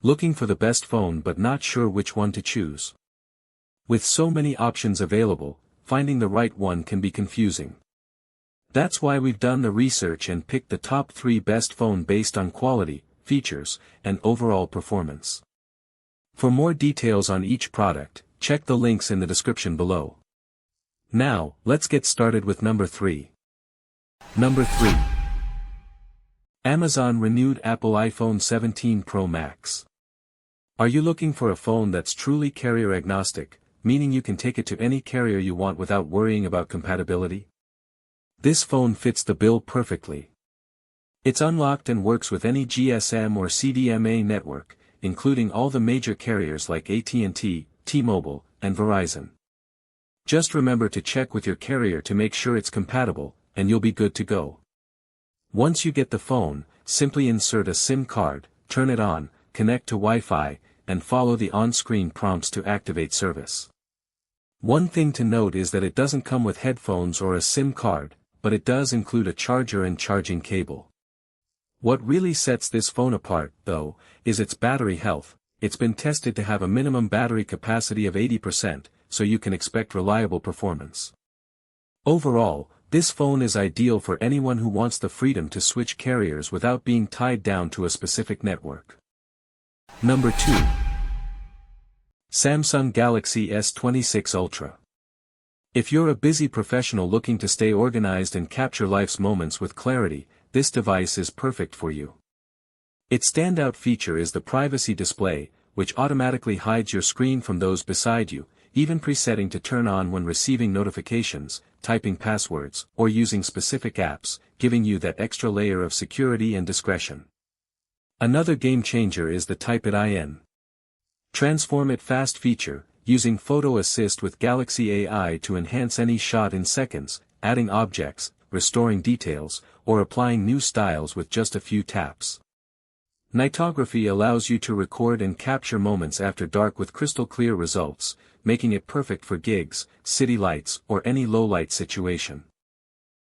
Looking for the best phone but not sure which one to choose? With so many options available, finding the right one can be confusing. That's why we've done the research and picked the top 3 best phone based on quality, features, and overall performance. For more details on each product, check the links in the description below. Now, let's get started with number 3. Number 3. Amazon renewed Apple iPhone 17 Pro Max. Are you looking for a phone that's truly carrier agnostic, meaning you can take it to any carrier you want without worrying about compatibility? This phone fits the bill perfectly. It's unlocked and works with any GSM or CDMA network, including all the major carriers like AT&T, T-Mobile, and Verizon. Just remember to check with your carrier to make sure it's compatible, and you'll be good to go. Once you get the phone, simply insert a SIM card, turn it on, connect to Wi-Fi, and follow the on-screen prompts to activate service. One thing to note is that it doesn't come with headphones or a SIM card, but it does include a charger and charging cable. What really sets this phone apart, though, is its battery health. It's been tested to have a minimum battery capacity of 80%, so you can expect reliable performance. Overall, this phone is ideal for anyone who wants the freedom to switch carriers without being tied down to a specific network. Number 2. Samsung Galaxy S26 Ultra. If you're a busy professional looking to stay organized and capture life's moments with clarity, this device is perfect for you. Its standout feature is the privacy display, which automatically hides your screen from those beside you, even presetting to turn on when receiving notifications, typing passwords, or using specific apps, giving you that extra layer of security and discretion. Another game changer is the Type It In. Transform It Fast feature, using Photo Assist with Galaxy AI to enhance any shot in seconds, adding objects, restoring details, or applying new styles with just a few taps. Nightography allows you to record and capture moments after dark with crystal clear results, making it perfect for gigs, city lights, or any low-light situation.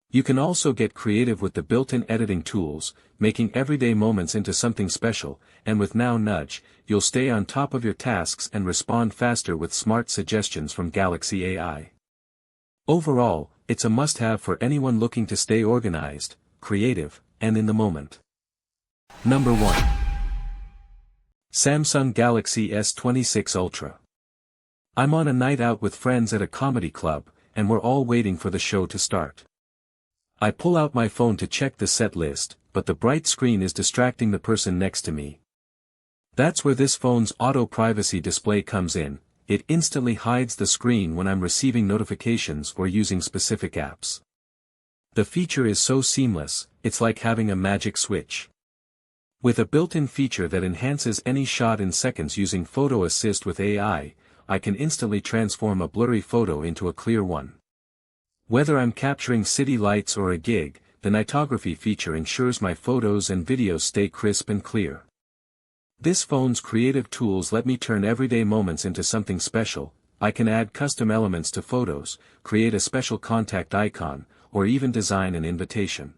You can also get creative with the built-in editing tools, making everyday moments into something special, and with Now Nudge, you'll stay on top of your tasks and respond faster with smart suggestions from Galaxy AI. Overall, it's a must-have for anyone looking to stay organized, creative, and in the moment. Number 1. Samsung Galaxy S26 Ultra. I'm on a night out with friends at a comedy club, and we're all waiting for the show to start. I pull out my phone to check the set list, but the bright screen is distracting the person next to me. That's where this phone's auto privacy display comes in. It instantly hides the screen when I'm receiving notifications or using specific apps. The feature is so seamless, it's like having a magic switch. With a built-in feature that enhances any shot in seconds using Photo Assist with AI, I can instantly transform a blurry photo into a clear one. Whether I'm capturing city lights or a gig, the nightography feature ensures my photos and videos stay crisp and clear. This phone's creative tools let me turn everyday moments into something special. I can add custom elements to photos, create a special contact icon, or even design an invitation.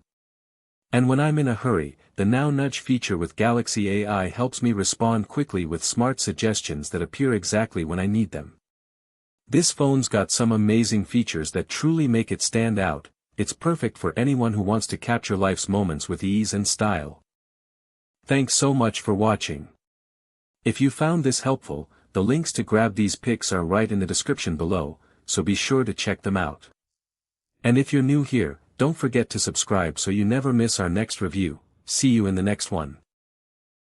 And when I'm in a hurry, the Now Nudge feature with Galaxy AI helps me respond quickly with smart suggestions that appear exactly when I need them. This phone's got some amazing features that truly make it stand out. It's perfect for anyone who wants to capture life's moments with ease and style. Thanks so much for watching. If you found this helpful, the links to grab these pics are right in the description below, so be sure to check them out. And if you're new here, don't forget to subscribe so you never miss our next review. See you in the next one.